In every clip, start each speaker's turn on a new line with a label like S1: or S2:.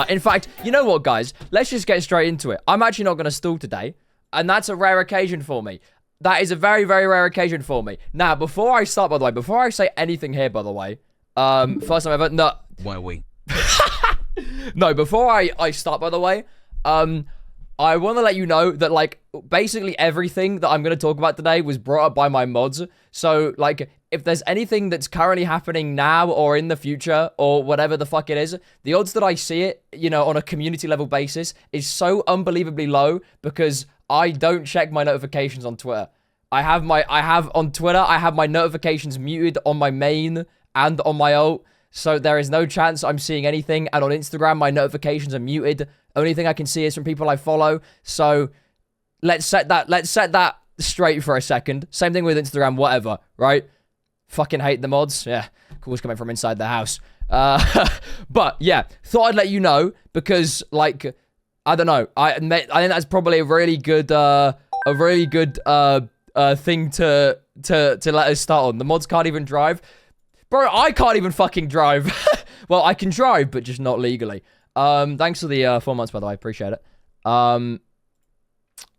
S1: In fact, you know what, guys? Let's just get straight into it. I'm actually not going to stall today, and that's a rare occasion for me. That is a very, very rare occasion for me. Now, before I start, by the way, before I say anything here, by the way, first time ever, no.
S2: Why we?
S1: No, before I start, by the way, I want to let you know that, like, basically everything that I'm going to talk about today was brought up by my mods. So, like, if there's anything that's currently happening now or in the future or whatever the fuck it is, the odds that I see it, you know, on a community level basis is so unbelievably low because I don't check my notifications on Twitter. I have on Twitter, I have my notifications muted on my main and on my alt. So there is no chance I'm seeing anything. And on Instagram, my notifications are muted. Only thing I can see is from people I follow. So let's set that straight for a second. Same thing with Instagram, whatever, right? Fucking hate the mods. Yeah, calls coming from inside the house. But yeah, thought I'd let you know because, like, I don't know. I think that's probably a really good thing to let us start on. The mods can't even drive. Bro, I can't even fucking drive. Well, I can drive, but just not legally. Thanks for the 4 months, by the way. Appreciate it.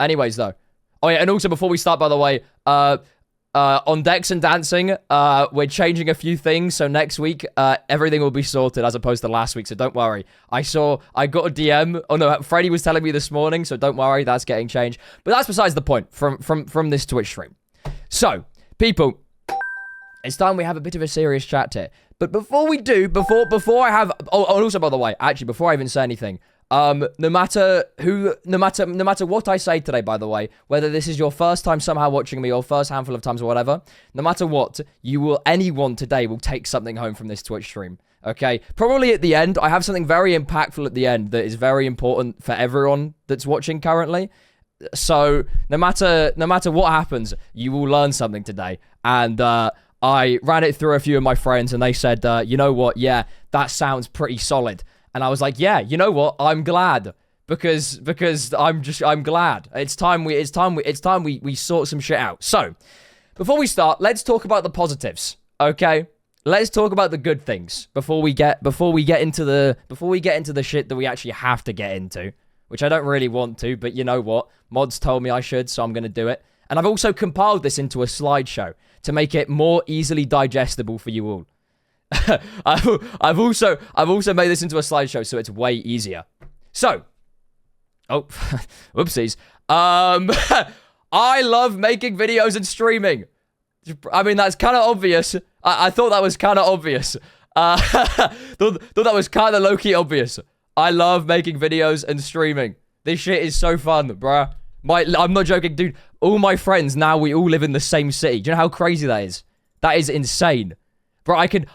S1: Anyways, though. Oh, yeah, and also before we start, by the way, on Dex and Dancing, we're changing a few things. So next week, everything will be sorted as opposed to last week. So don't worry. I got a DM. Oh, no, Freddie was telling me this morning. So don't worry. That's getting changed. But that's besides the point from this Twitch stream. So, people, it's time we have a bit of a serious chat here. But before we do, before I have, oh, and also, by the way, actually, before I even say anything, no matter what I say today, by the way, whether this is your first time somehow watching me or first handful of times or whatever, no matter what, anyone today will take something home from this Twitch stream. Okay, probably at the end, I have something very impactful at the end that is very important for everyone that's watching currently. So no matter what happens, you will learn something today. And I ran it through a few of my friends, and they said, you know what? Yeah, that sounds pretty solid. And I was like, yeah, you know what? I'm glad because I'm glad. It's time we sort some shit out. So, before we start, let's talk about the positives. Okay? Let's talk about the good things before we get into the shit that we actually have to get into, which I don't really want to, but you know what? Mods told me I should, so I'm going to do it. And I've also compiled this into a slideshow to make it more easily digestible for you all. I've also made this into a slideshow so it's way easier. So, oh, whoopsies. I love making videos and streaming. I mean, that's kind of obvious. I thought that was kind of obvious. Thought that was kind of low-key obvious. I love making videos and streaming. This shit is so fun, bruh. I'm not joking, dude. All my friends now, we all live in the same city. Do you know how crazy that is? That is insane. Bro, I can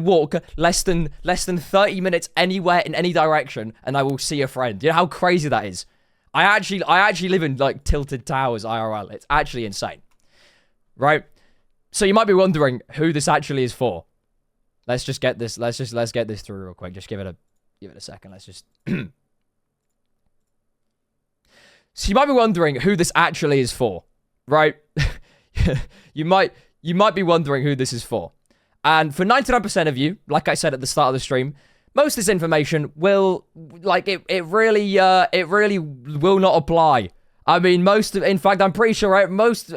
S1: walk less than 30 minutes anywhere in any direction, and I will see a friend. Do you know how crazy that is? I actually live in, like, Tilted Towers IRL. It's actually insane. Right? So you might be wondering who this actually is for. Let's get this through real quick. Just give it a second. Let's just So you might be wondering who this actually is for, right? You might be wondering who this is for. And for 99% of you, like I said at the start of the stream, most of this information will, like, it really will not apply. I mean, in fact, I'm pretty sure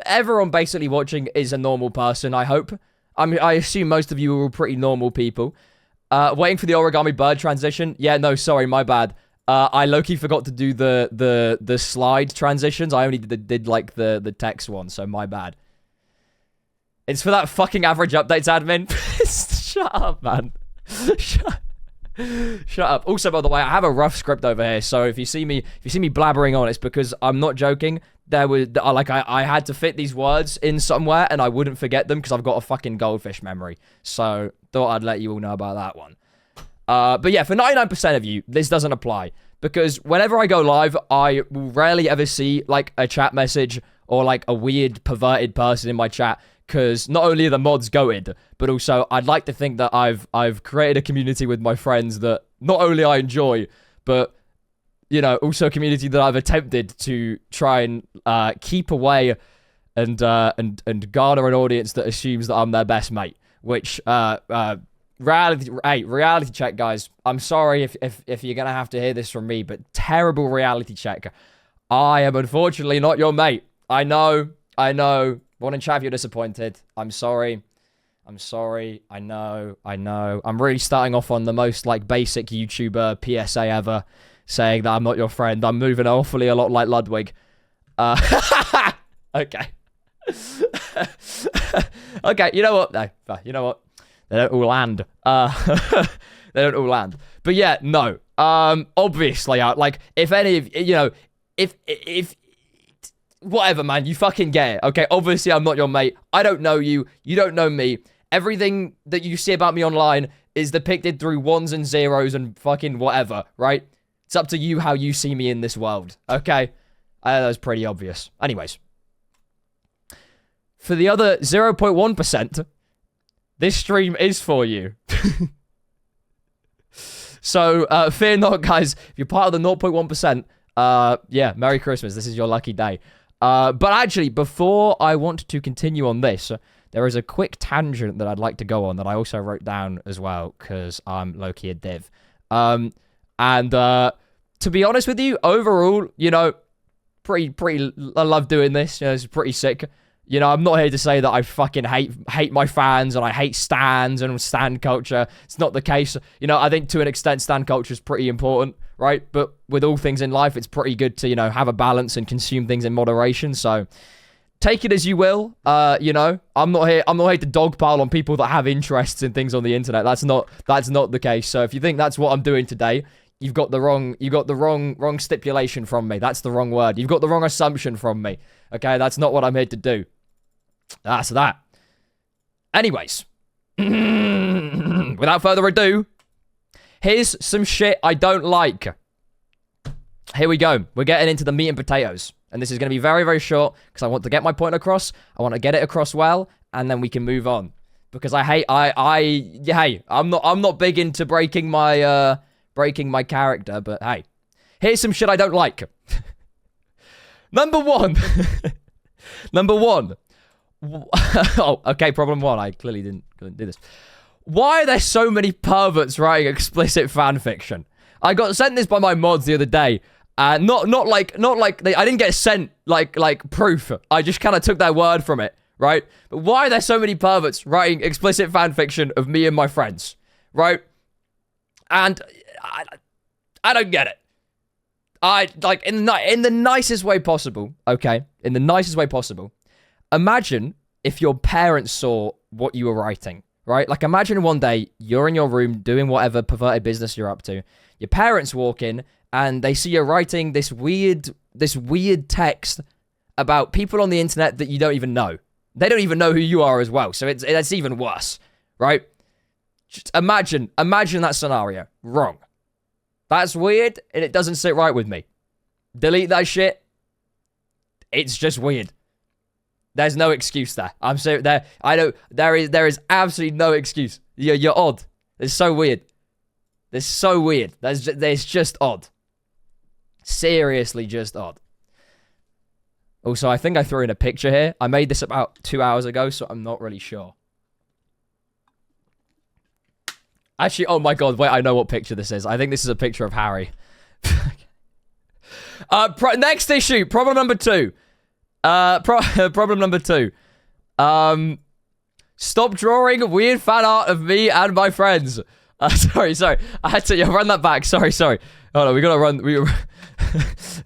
S1: everyone basically watching is a normal person, I hope. I mean, I assume most of you are all pretty normal people. Waiting for the origami bird transition. Yeah, no, sorry, my bad. I low-key forgot to do the slide transitions. I only did like the text one, so my bad. It's for that fucking average updates admin. Shut up, man. Shut up. Also, by the way, I have a rough script over here, so if you see me blabbering on, it's because I'm not joking. I had to fit these words in somewhere, and I wouldn't forget them because I've got a fucking goldfish memory. So thought I'd let you all know about that one. But yeah, for 99% of you, this doesn't apply. Because whenever I go live, I will rarely ever see, like, a chat message or, like, a weird, perverted person in my chat. Because not only are the mods goated, but also I'd like to think that I've created a community with my friends that not only I enjoy, but, you know, also a community that I've attempted to try and keep away and garner an audience that assumes that I'm their best mate. Which, reality check, guys. I'm sorry if you're gonna have to hear this from me, but terrible reality check. I am unfortunately not your mate. I know. One in chat if you're disappointed. I'm sorry. I know. I'm really starting off on the most, like, basic YouTuber PSA ever, saying that I'm not your friend. I'm moving awfully a lot like Ludwig. Okay. Okay, you know what? No, you know what? They don't all land. They don't all land. But yeah, no. Obviously, like, if any of, you know, if whatever, man, you fucking get it, okay? Obviously, I'm not your mate. I don't know you. You don't know me. Everything that you see about me online is depicted through ones and zeros and fucking whatever, right? It's up to you how you see me in this world, okay? That was pretty obvious. Anyways. For the other 0.1%, this stream is for you. So, fear not, guys. If you're part of the 0.1%, yeah, Merry Christmas. This is your lucky day. But actually, before I want to continue on this, there is a quick tangent that I'd like to go on that I also wrote down as well, because I'm low-key a div. And to be honest with you, overall, you know, pretty, I love doing this. You know, it's pretty sick. You know, I'm not here to say that I fucking hate my fans and I hate stans and stan culture. It's not the case. You know, I think to an extent, stan culture is pretty important, right? But with all things in life, it's pretty good to, you know, have a balance and consume things in moderation. So take it as you will. You know, I'm not here to dogpile on people that have interests in things on the internet. That's not the case. So if you think that's what I'm doing today, you've got the wrong stipulation from me. That's the wrong word. You've got the wrong assumption from me. Okay, that's not what I'm here to do. That's that. Anyways, without further ado, here's some shit I don't like. Here we go. We're getting into the meat and potatoes. And this is going to be very, very short because I want to get my point across. I want to get it across well, and then we can move on. Because I'm not big into breaking my character, but hey. Here's some shit I don't like. Number one. Oh, okay, problem one. I clearly didn't do this. Why are there so many perverts writing explicit fan fiction? I got sent this by my mods the other day. Not like I didn't get sent like proof. I just kind of took their word from it, right? But why are there so many perverts writing explicit fan fiction of me and my friends, right? And I don't get it. I like in the nicest way possible, okay? In the nicest way possible. Imagine if your parents saw what you were writing, right? Like, imagine one day you're in your room doing whatever perverted business you're up to. Your parents walk in and they see you're writing this weird text about people on the internet that you don't even know. They don't even know who you are as well, so it's even worse, right? Just imagine that scenario. Wrong. That's weird, and it doesn't sit right with me. Delete that shit. It's just weird. There's no excuse there. I'm so there. There is absolutely no excuse. You're odd. It's so weird. It's so weird. There's just odd. Seriously, just odd. Also, I think I threw in a picture here. I made this about 2 hours ago, so I'm not really sure. Actually, oh my god, wait, I know what picture this is. I think this is a picture of Harry. Next issue, problem number 2. Problem number 2. Stop drawing weird fan art of me and my friends. Sorry. I had to run that back. Sorry. Hold on, we gotta run.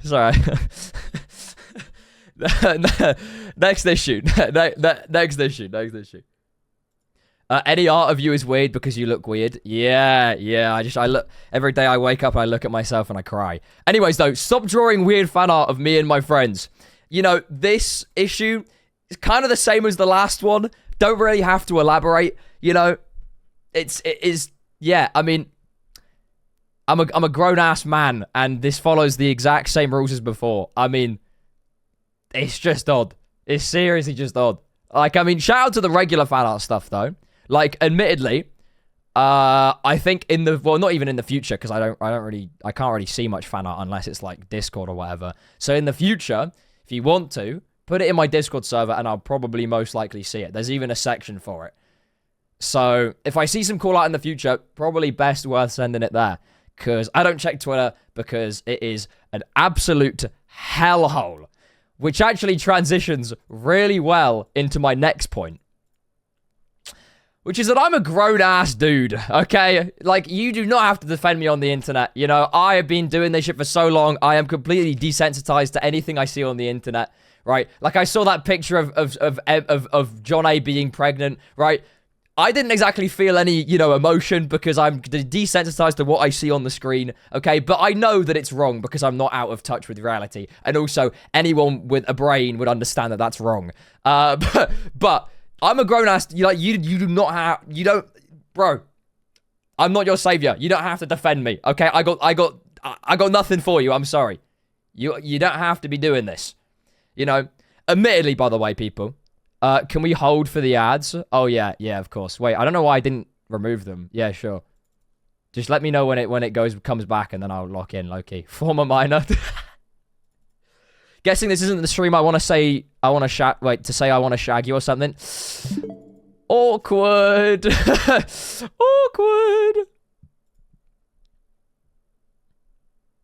S1: Sorry. Next issue. Next issue. Any art of you is weird because you look weird. Yeah. I look every day. I wake up and I look at myself and I cry. Anyways, though, stop drawing weird fan art of me and my friends. You know, this issue is kind of the same as the last one. Don't really have to elaborate. You know, it is. Yeah, I mean, I'm a grown ass man, and this follows the exact same rules as before. I mean, it's just odd. It's seriously just odd. Like, I mean, shout out to the regular fan art stuff though. Like, admittedly, I think not even in the future, because I can't really see much fan art unless it's like Discord or whatever. So in the future, if you want to, put it in my Discord server and I'll probably most likely see it. There's even a section for it. So if I see some call out in the future, probably best worth sending it there. Because I don't check Twitter because it is an absolute hellhole. Which actually transitions really well into my next point. Which is that I'm a grown-ass dude, okay? Like, you do not have to defend me on the internet. You know, I have been doing this shit for so long, I am completely desensitized to anything I see on the internet, right? Like, I saw that picture of Jonnaay being pregnant, right? I didn't exactly feel any, you know, emotion because I'm desensitized to what I see on the screen, okay? But I know that it's wrong because I'm not out of touch with reality. And also, anyone with a brain would understand that that's wrong. But I'm a grown-ass, you do not have, you don't, bro, I'm not your savior. You don't have to defend me, okay? I got nothing for you, I'm sorry. You don't have to be doing this. You know, admittedly, by the way, people, can we hold for the ads? Oh, yeah, of course. Wait, I don't know why I didn't remove them. Yeah, sure. Just let me know when it comes back, and then I'll lock in, low-key. Former minor. Guessing this isn't the stream I want to say I want to shag you or something. Awkward. Awkward.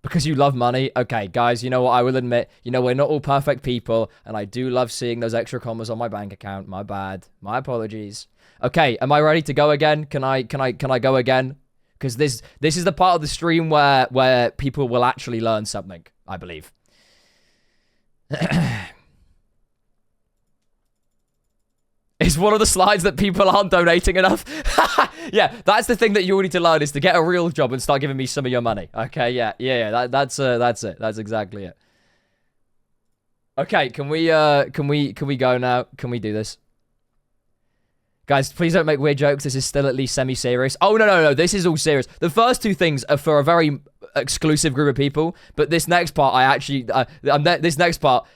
S1: Because you love money. Okay, guys, you know what? I will admit, you know, we're not all perfect people, and I do love seeing those extra commas on my bank account. My bad. My apologies. Okay, am I ready to go again? Can I go again? Because this is the part of the stream where people will actually learn something, I believe. It's one of the slides that people aren't donating enough. Yeah, that's the thing that you all need to learn, is to get a real job and start giving me some of your money. Okay, yeah. That's it. That's exactly it. Okay, can we go now? Can we do this? Guys, please don't make weird jokes. This is still at least semi-serious. Oh, no. This is all serious. The first two things are for a very exclusive group of people, but this next part, this next part,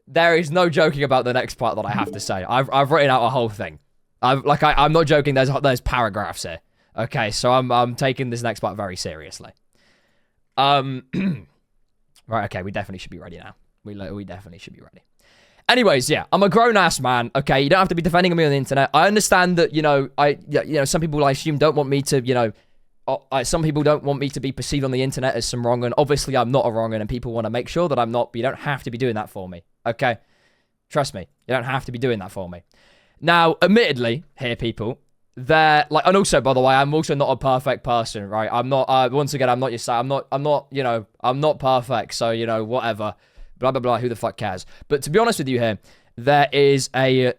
S1: there is no joking about the next part that I have to say. I've written out a whole thing. I'm not joking. There's paragraphs here. Okay, so I'm taking this next part very seriously. Right. Okay, we definitely should be ready now. We definitely should be ready. Anyways, yeah, I'm a grown-ass man, okay? You don't have to be defending me on the internet. I understand that, some people, I assume, don't want me to, some people don't want me to be perceived on the internet as some wrong, and obviously I'm not a wrong, and people want to make sure that I'm not, but you don't have to be doing that for me, okay? Trust me, you don't have to be doing that for me. Now, admittedly, here, people, and also, by the way, I'm also not a perfect person, right? I'm not, once again, I'm not your side. I'm not perfect, so, whatever. Blah, blah, blah, who the fuck cares? But to be honest with you here, there is a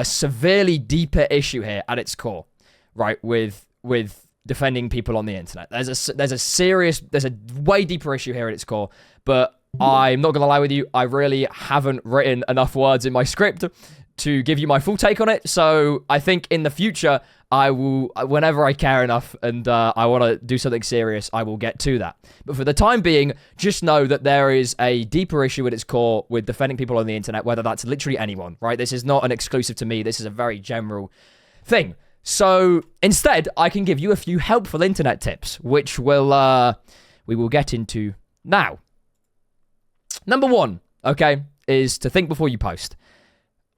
S1: severely deeper issue here at its core, right, with defending people on the internet. There's a way deeper issue here at its core, but I'm not going to lie with you, I really haven't written enough words in my script to give you my full take on it, so I think in the future, I will, whenever I care enough and I want to do something serious, I will get to that. But for the time being, just know that there is a deeper issue at its core with defending people on the internet, whether that's literally anyone, right? This is not an exclusive to me. This is a very general thing. So instead, I can give you a few helpful internet tips, which we will get into now. Number one, okay, is to think before you post.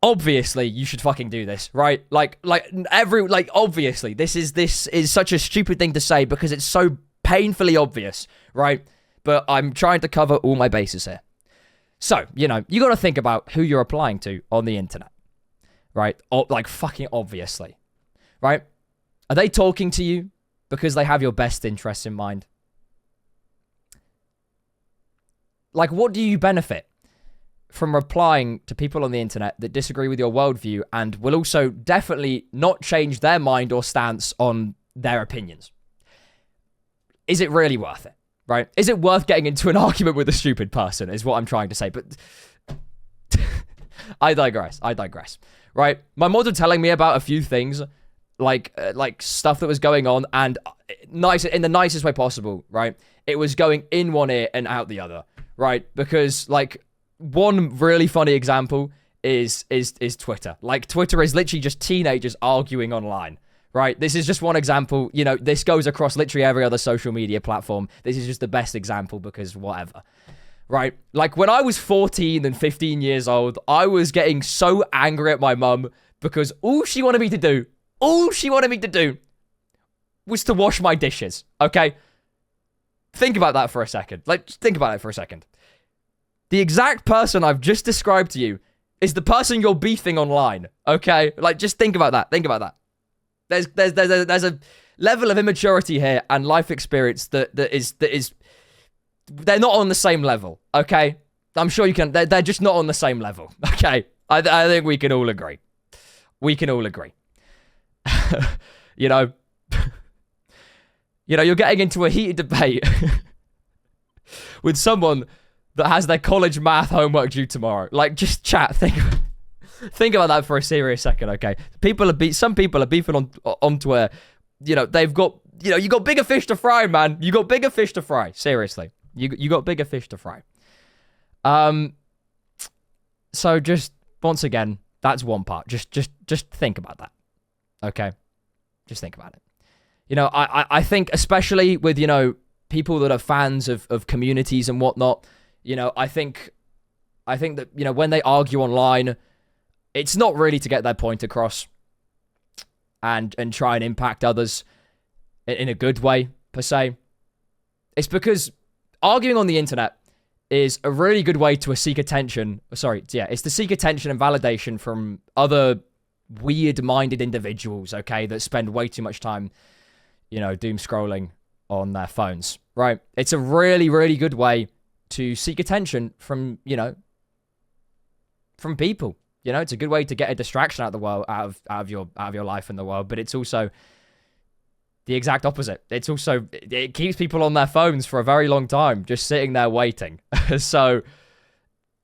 S1: Obviously, you should fucking do this, right? Obviously, this is such a stupid thing to say because it's so painfully obvious, right? But I'm trying to cover all my bases here. So, you got to think about who you're applying to on the internet, right? Fucking obviously, right? Are they talking to you because they have your best interests in mind? What do you benefit from replying to people on the internet that disagree with your worldview and will also definitely not change their mind or stance on their opinions? Is it really worth it, right? Is it worth getting into an argument with a stupid person is what I'm trying to say, but I digress, right? My mods are telling me about a few things, like stuff that was going on, and in the nicest way possible, right? It was going in one ear and out the other, right? Because, one really funny example is Twitter. Twitter is literally just teenagers arguing online, right? This is just one example. This goes across literally every other social media platform. This is just the best example because whatever, right? When I was 14 and 15 years old, I was getting so angry at my mum because all she wanted me to do was to wash my dishes, okay? Think about that for a second. Like, just think about it for a second. The exact person I've just described to you is the person you're beefing online, okay? Like, just think about that. Think about that. There's a level of immaturity here and life experience that is they're not on the same level, okay? I'm sure you can. They're just not on the same level, okay? I think we can all agree. We can all agree. you know, you're getting into a heated debate with someone that has their college math homework due tomorrow. Like, just chat. Think about that for a serious second, okay? Some people are beefing on Twitter. They've got, you got bigger fish to fry, man. You got bigger fish to fry. Seriously. You got bigger fish to fry. So just, once again, that's one part. Just think about that. Okay? Just think about it. I think especially with, people that are fans of communities and whatnot, I think that, when they argue online, it's not really to get their point across and try and impact others in a good way, per se. It's because arguing on the internet is a really good way to seek attention. It's to seek attention and validation from other weird-minded individuals, okay, that spend way too much time, doom scrolling on their phones, right? It's a really, really good way to seek attention from, from people. It's a good way to get a distraction out of the world, out of your life in the world, but it's also the exact opposite. It keeps people on their phones for a very long time, just sitting there waiting. So,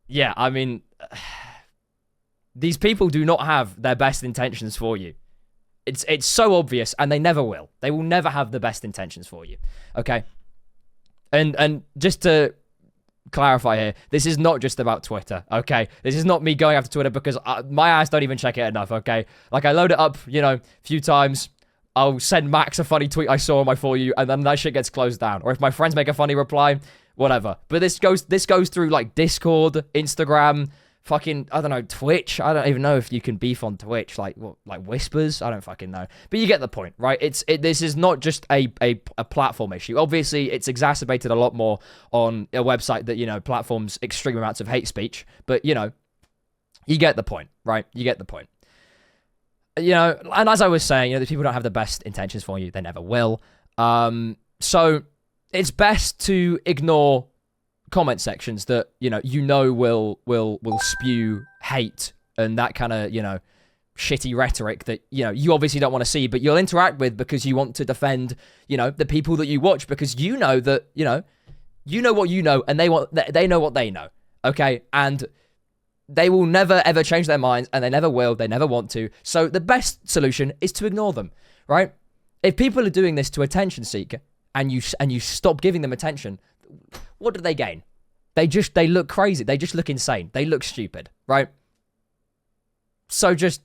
S1: yeah, I mean, these people do not have their best intentions for you. It's so obvious, and they never will. They will never have the best intentions for you. Okay? And just to clarify here, this is not just about Twitter, okay? This is not me going after Twitter because my ass don't even check it enough, okay? Like, I load it up, a few times. I'll send Max a funny tweet I saw on my For You, and then that shit gets closed down. Or if my friends make a funny reply, whatever. But this goes through, like, Discord, Instagram, fucking, I don't know, Twitch. I don't even know if you can beef on Twitch, like Whispers. I don't fucking know. But you get the point, right? This is not just a platform issue. Obviously, it's exacerbated a lot more on a website that, platforms extreme amounts of hate speech. But, you get the point, right? You get the point. And as I was saying, these people don't have the best intentions for you. They never will. So it's best to ignore comment sections that, will spew hate and that kind of, shitty rhetoric that, you obviously don't want to see, but you'll interact with because you want to defend, the people that you watch because you know that, you know what you know and they know what they know. Okay. And they will never, ever change their minds, and they never will. They never want to. So the best solution is to ignore them, right? If people are doing this to attention seek, and you stop giving them attention, what do they gain? They look crazy. They just look insane. They look stupid, right? So just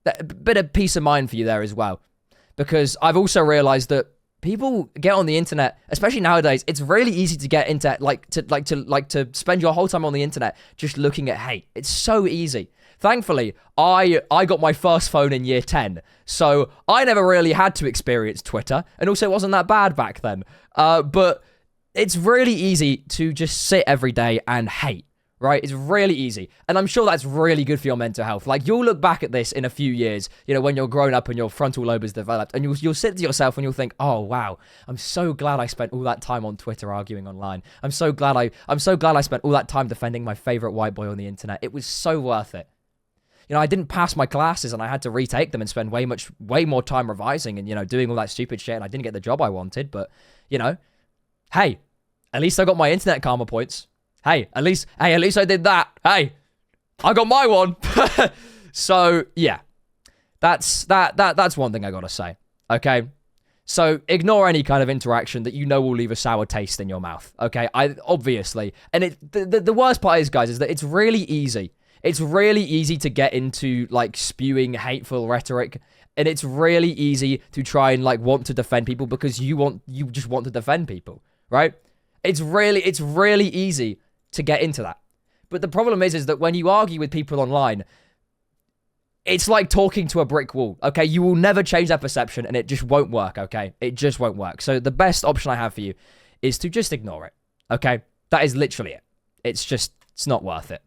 S1: a bit of peace of mind for you there as well, because I've also realized that people get on the internet, especially nowadays. It's really easy to get into to spend your whole time on the internet just looking at hate. It's so easy. Thankfully, I got my first phone in year 10, so I never really had to experience Twitter, and also it wasn't that bad back then. But it's really easy to just sit every day and hate. Right? It's really easy. And I'm sure that's really good for your mental health. Like, you'll look back at this in a few years, when you're grown up and your frontal lobe is developed, and you'll sit to yourself and you'll think, oh, wow, I'm so glad I spent all that time on Twitter arguing online. I'm so glad I spent all that time defending my favorite white boy on the internet. It was so worth it. I didn't pass my classes and I had to retake them and spend way more time revising and, doing all that stupid shit, and I didn't get the job I wanted, but, hey, at least I got my internet karma points. Hey, at least I did that. Hey, I got my one. So, yeah. That's one thing I gotta say. Okay? So, ignore any kind of interaction that will leave a sour taste in your mouth. Okay? Obviously. And the worst part is, guys, is that it's really easy. It's really easy to get into, like, spewing hateful rhetoric. And it's really easy to try and, like, want to defend people because you just want to defend people. Right? It's really easy to get into that. But the problem is that when you argue with people online, it's like talking to a brick wall, okay? You will never change that perception, and it just won't work, okay? It just won't work. So the best option I have for you is to just ignore it, okay? That is literally it. It's not worth it.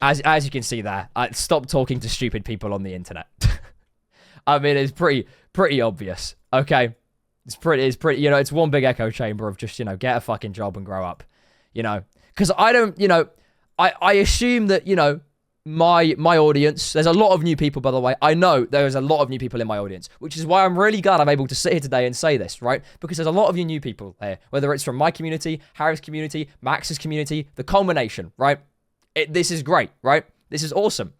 S1: As you can see there, stop talking to stupid people on the internet. I mean, it's pretty obvious, okay? It's pretty, you know, it's one big echo chamber of just, you know, get a fucking job and grow up, you know? Because I don't, you know, I assume that, you know, my audience, there's a lot of new people, by the way. I know there's a lot of new people in my audience, which is why I'm really glad I'm able to sit here today and say this, right? Because there's a lot of you new people here, whether it's from my community, Harry's community, Max's community, the culmination, right? This is great, right? This is awesome.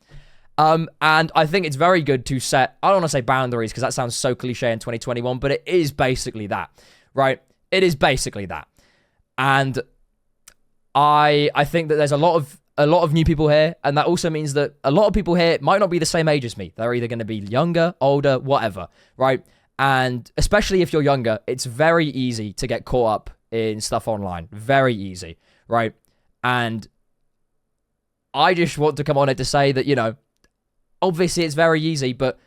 S1: And I think it's very good to set, I don't want to say boundaries because that sounds so cliche in 2021, but it is basically that, right? It is basically that. And I think that there's a lot of new people here, and that also means that a lot of people here might not be the same age as me. They're either going to be younger, older, whatever, right? And especially if you're younger, it's very easy to get caught up in stuff online. Very easy, right? And I just want to come on here to say that, you know, obviously it's very easy, but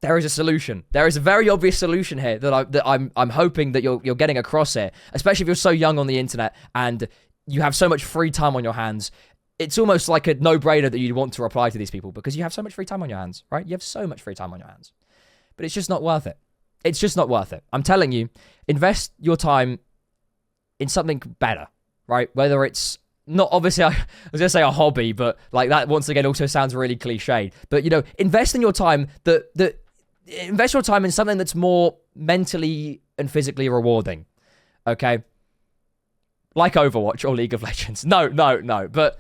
S1: there is a solution. There is a very obvious solution here that I'm hoping that you're getting across here, especially if you're so young on the internet and you have so much free time on your hands. It's almost like a no-brainer that you want to reply to these people because you have so much free time on your hands, right? You have so much free time on your hands. But it's just not worth it. It's just not worth it. I'm telling you, invest your time in something better, right? Whether it's not, obviously, I was going to say a hobby, but like that once again also sounds really cliched. But, you know, invest in your time invest your time in something that's more mentally and physically rewarding, okay? Like Overwatch or League of Legends. No. But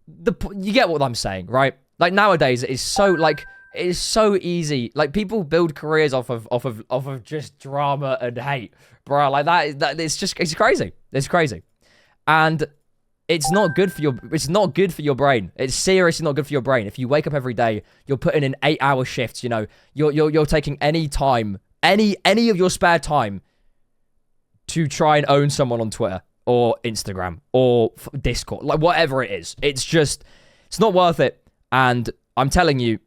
S1: you get what I'm saying, right? Like nowadays, it is so easy. Like people build careers off of just drama and hate, bro. Like it's crazy. It's crazy, and it's not good for your brain. It's seriously not good for your brain. If you wake up every day, you're putting in 8-hour shifts. You know, you're taking any time, any of your spare time to try and own someone on Twitter or Instagram or Discord, like whatever it is. It's not worth it. And I'm telling you,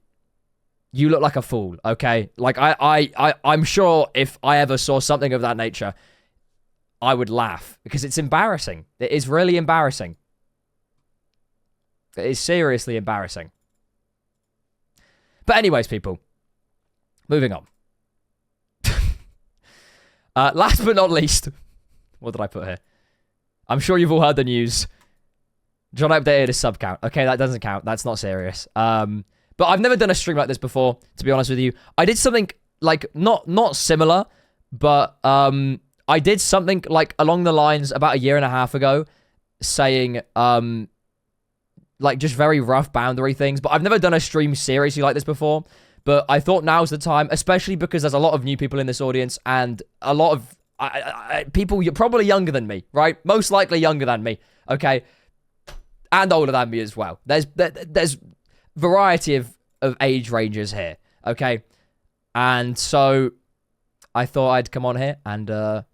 S1: you look like a fool, okay? Like I'm sure if I ever saw something of that nature, I would laugh because it's embarrassing. It is really embarrassing. It is seriously embarrassing. But anyways, people, moving on. Last but not least, what did I put here? I'm sure you've all heard the news. Jonnaay updated his sub count. Okay, that doesn't count. That's not serious. But I've never done a stream like this before, to be honest with you. I did something like not similar, but I did something like along the lines about a year and a half ago, saying like just very rough boundary things. But I've never done a stream seriously like this before. But I thought now's the time, especially because there's a lot of new people in this audience and a lot of people, you're probably younger than me, right? Most likely younger than me, okay? And older than me as well. There's variety of age ranges here, okay? And so I thought I'd come on here and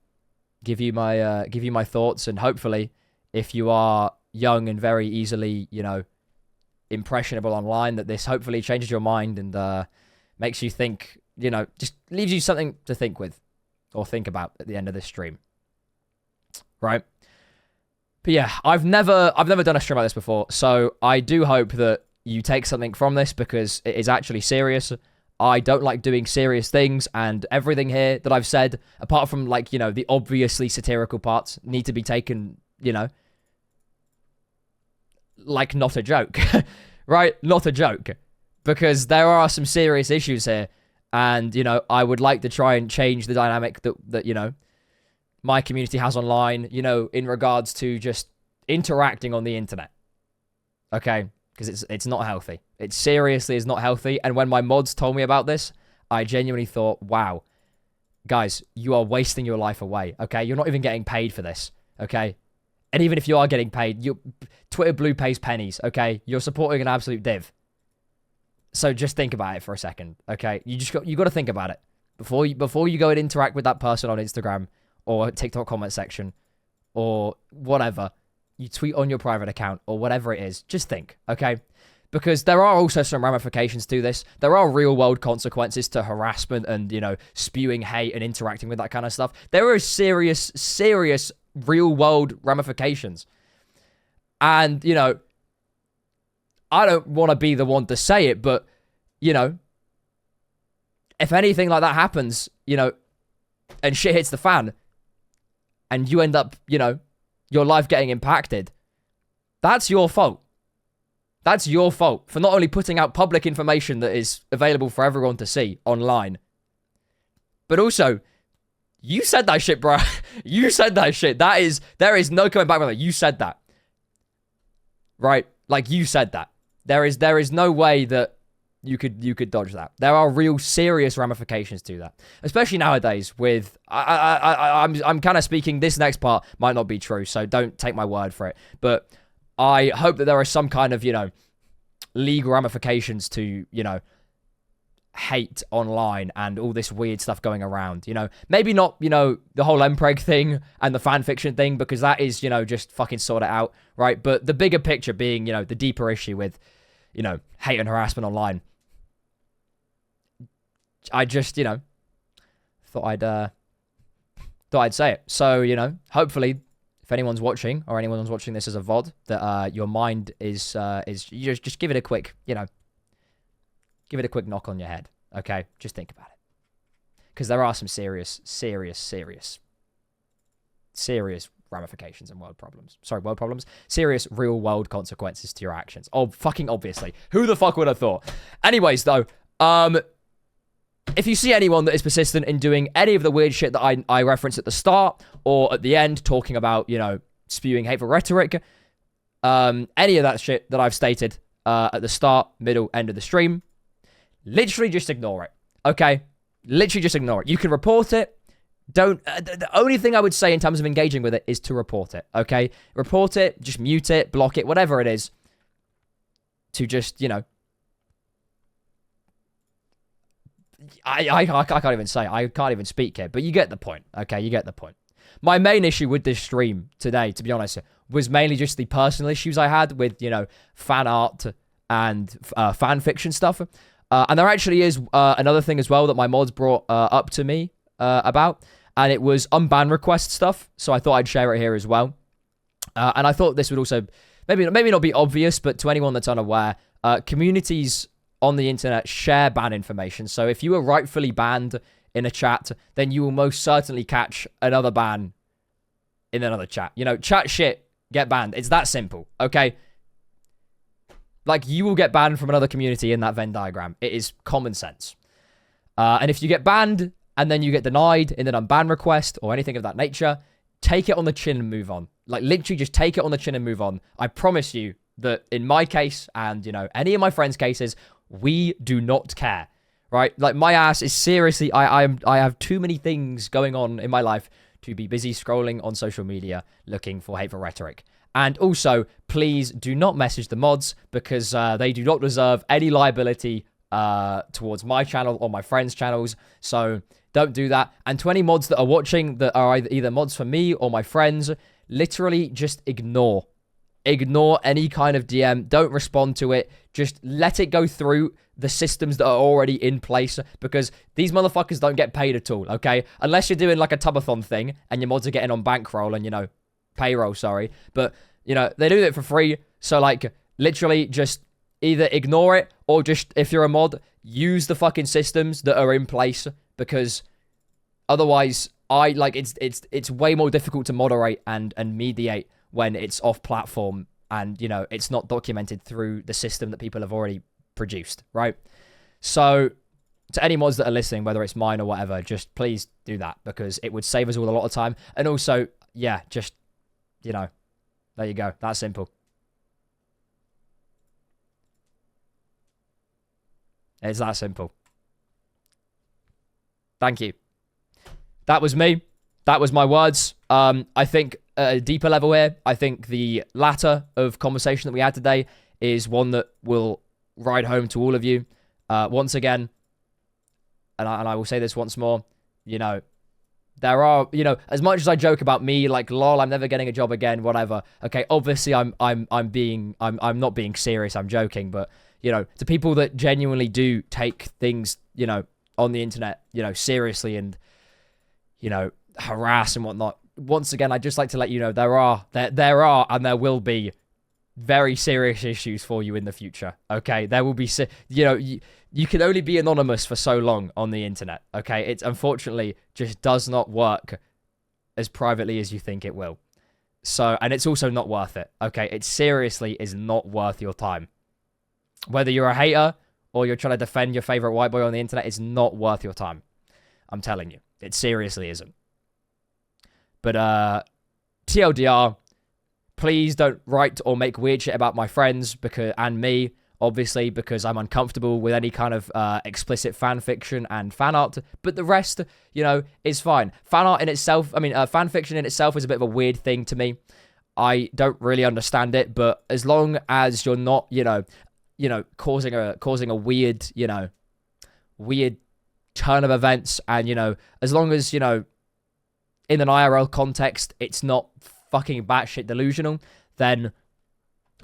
S1: give you my thoughts, and hopefully if you are young and very easily, you know, impressionable online, that this hopefully changes your mind and makes you think, you know, just leaves you something to think with or think about at the end of this stream, right? But yeah, I've never done a stream like this before, so I do hope that you take something from this because it is actually serious. I don't like doing serious things, and everything here that I've said, apart from like, you know, the obviously satirical parts, need to be taken, you know, like not a joke, right? Not a joke, because there are some serious issues here. And, you know, I would like to try and change the dynamic that you know, my community has online, you know, in regards to just interacting on the internet. Okay? Because it's not healthy. It seriously is not healthy. And when my mods told me about this, I genuinely thought, wow, guys, you are wasting your life away. Okay? You're not even getting paid for this. Okay? And even if you are getting paid, Twitter Blue pays pennies. Okay? You're supporting an absolute div. So just think about it for a second, okay? You got to think about it before you go and interact with that person on Instagram or TikTok comment section or whatever. You tweet on your private account or whatever it is. Just think, okay? Because there are also some ramifications to this. There are real world consequences to harassment and, spewing hate and interacting with that kind of stuff. There are serious, serious real world ramifications. And, I don't want to be the one to say it, but, if anything like that happens, and shit hits the fan, and you end up, your life getting impacted, that's your fault. That's your fault for not only putting out public information that is available for everyone to see online, but also, you said that shit, bro. You said that shit. There is no coming back from that. You said that. Right? Like, you said that. There is no way that you could dodge that. There are real serious ramifications to that, especially nowadays. With I'm kind of speaking. This next part might not be true, so don't take my word for it. But I hope that there are some kind of legal ramifications to hate online and all this weird stuff going around. Maybe not the whole Mpreg thing and the fan fiction thing, because that is just fucking sort it out, right? But the bigger picture being the deeper issue with hate and harassment online. I just thought I'd say it. So hopefully, if anyone's watching or anyone's watching this as a VOD, that your mind is you just give it a quick give it a quick knock on your head. Okay, just think about it, because there are some serious ramifications and world problems. Serious real world consequences to your actions. Oh, fucking obviously. Who the fuck would have thought? Anyways, though, if you see anyone that is persistent in doing any of the weird shit that I referenced at the start or at the end, talking about, spewing hateful rhetoric, any of that shit that I've stated at the start, middle, end of the stream, literally just ignore it. Okay? Literally just ignore it. You can report it. The only thing I would say in terms of engaging with it is to report it. Okay? Report it, just mute it, block it, whatever it is, to just, I can't even say. I can't even speak here, but you get the point. Okay, you get the point. My main issue with this stream today, to be honest, was mainly just the personal issues I had with, fan art and fan fiction stuff. And there actually is another thing as well that my mods brought up to me about, and it was unban request stuff. So I thought I'd share it here as well. And I thought this would also maybe not be obvious, but to anyone that's unaware, communities on the internet share ban information. So if you were rightfully banned in a chat, then you will most certainly catch another ban in another chat. Chat shit, get banned. It's that simple, okay? Like, you will get banned from another community in that Venn diagram. It is common sense. And if you get banned and then you get denied in an unban request or anything of that nature, take it on the chin and move on. Like, literally just take it on the chin and move on. I promise you that in my case and, any of my friends' cases, we do not care, right? Like, my ass is seriously, I have too many things going on in my life to be busy scrolling on social media looking for hateful rhetoric. And also, please do not message the mods, because they do not deserve any liability towards my channel or my friends' channels. So don't do that. And to any mods that are watching that are either mods for me or my friends, literally just ignore any kind of DM. Don't respond to it. Just let it go through the systems that are already in place, because these motherfuckers don't get paid at all, okay? Unless you're doing like a tubathon thing and your mods are getting on bankroll and, payroll, sorry. But, they do it for free. So, like, literally just either ignore it or just, if you're a mod, use the fucking systems that are in place, because otherwise, it's way more difficult to moderate and mediate when it's off platform and, it's not documented through the system that people have already produced, right? So to any mods that are listening, whether it's mine or whatever, just please do that, because it would save us all a lot of time. And also, yeah, just, there you go. That's simple. It's that simple. Thank you. That was me. That was my words. I think at a deeper level here, I think the latter of conversation that we had today is one that will ride home to all of you. Once again, and I will say this once more, there are, you know, as much as I joke about me, like, lol, I'm never getting a job again, whatever. Okay, obviously I'm not being serious. I'm joking, but you know, to people that genuinely do take things, you know, on the internet, you know, seriously and, you know, harass and whatnot. Once again, I'd just like to let you know there are and there will be very serious issues for you in the future. Okay, there will be, you know, you can only be anonymous for so long on the internet. Okay, it's unfortunately just does not work as privately as you think it will. So, and it's also not worth it. Okay, it seriously is not worth your time. Whether you're a hater or you're trying to defend your favorite white boy on the internet, it's not worth your time. I'm telling you, it seriously isn't. But TLDR, please don't write or make weird shit about my friends and me, obviously, because I'm uncomfortable with any kind of explicit fan fiction and fan art. But the rest, you know, is fine. Fan art in itself, I mean, fan fiction in itself is a bit of a weird thing to me. I don't really understand it, but as long as you're not, you know, causing a weird, you know, weird turn of events, and, you know, as long as, you know, in an IRL context, it's not fucking batshit delusional, then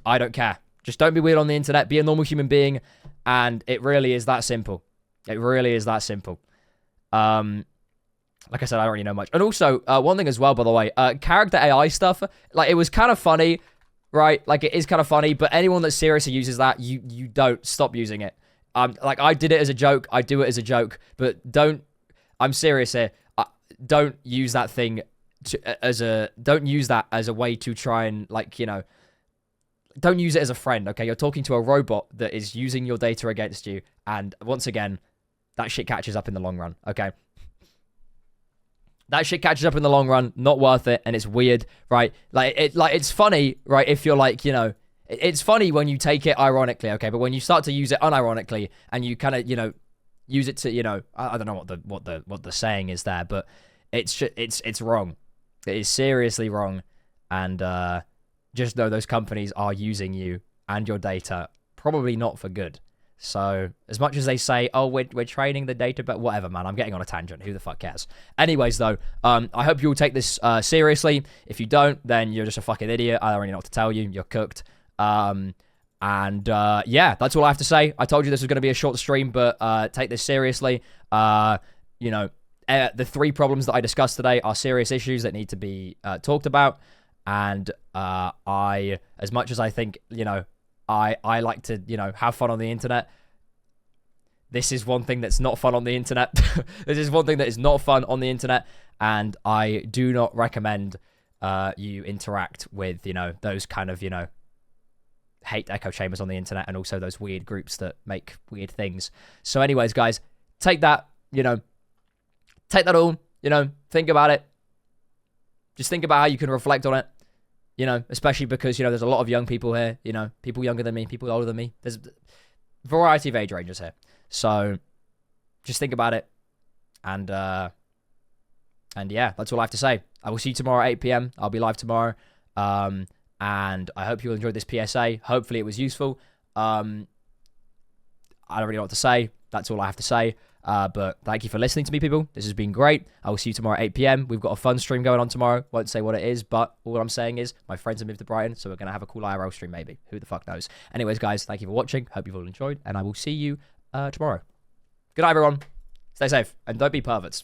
S1: I don't care. Just don't be weird on the internet. Be a normal human being, and it really is that simple. It really is that simple. Like I said, I don't really know much. And also, one thing as well, by the way, character AI stuff, like, it was kind of funny, right? Like, it is kind of funny, but anyone that seriously uses that, you don't stop using it. Like, I did it as a joke. I do it as a joke, but don't, I'm serious here. Don't use that thing don't use that as a way to try and, like, you know, don't use it as a friend, okay? You're talking to a robot that is using your data against you, and once again, that shit catches up in the long run, okay? That shit catches up in the long run, not worth it, and it's weird, right? Like, it's funny, right, if you're like, you know, it's funny when you take it ironically, okay? But when you start to use it unironically, and you kind of, you know, use it to, you know, I don't know what the saying is there, but it's wrong. It is seriously wrong, and just know those companies are using you and your data, probably not for good. So as much as they say, oh, we're training the data, but whatever, man, I'm getting on a tangent. Who the fuck cares? Anyways, though, I hope you'll take this seriously. If you don't, then you're just a fucking idiot. I don't really know what to tell you. You're cooked. Yeah, that's all I have to say. I told you this was going to be a short stream, but take this seriously. You know, the 3 problems that I discussed today are serious issues that need to be talked about. And as much as I think, you know, I like to, you know, have fun on the internet, this is one thing that's not fun on the internet. This is one thing that is not fun on the internet, and I do not recommend you interact with, you know, those kind of, you know, hate echo chambers on the internet, and also those weird groups that make weird things. So anyways, guys, take that, you know, take that all, you know, think about it. Just think about how you can reflect on it, you know, especially because, you know, there's a lot of young people here, you know, people younger than me, people older than me. There's a variety of age ranges here. So just think about it. And yeah, that's all I have to say. I will see you tomorrow at 8 p.m. I'll be live tomorrow. And I hope you enjoyed this PSA. Hopefully it was useful. I don't really know what to say. That's all I have to say. But thank you for listening to me, people. This has been great. I will see you tomorrow at 8 p.m. We've got a fun stream going on tomorrow. Won't say what it is, but all I'm saying is my friends have moved to Brighton, so we're going to have a cool IRL stream maybe. Who the fuck knows? Anyways, guys, thank you for watching. Hope you've all enjoyed, and I will see you tomorrow. Good night, everyone. Stay safe, and don't be perverts.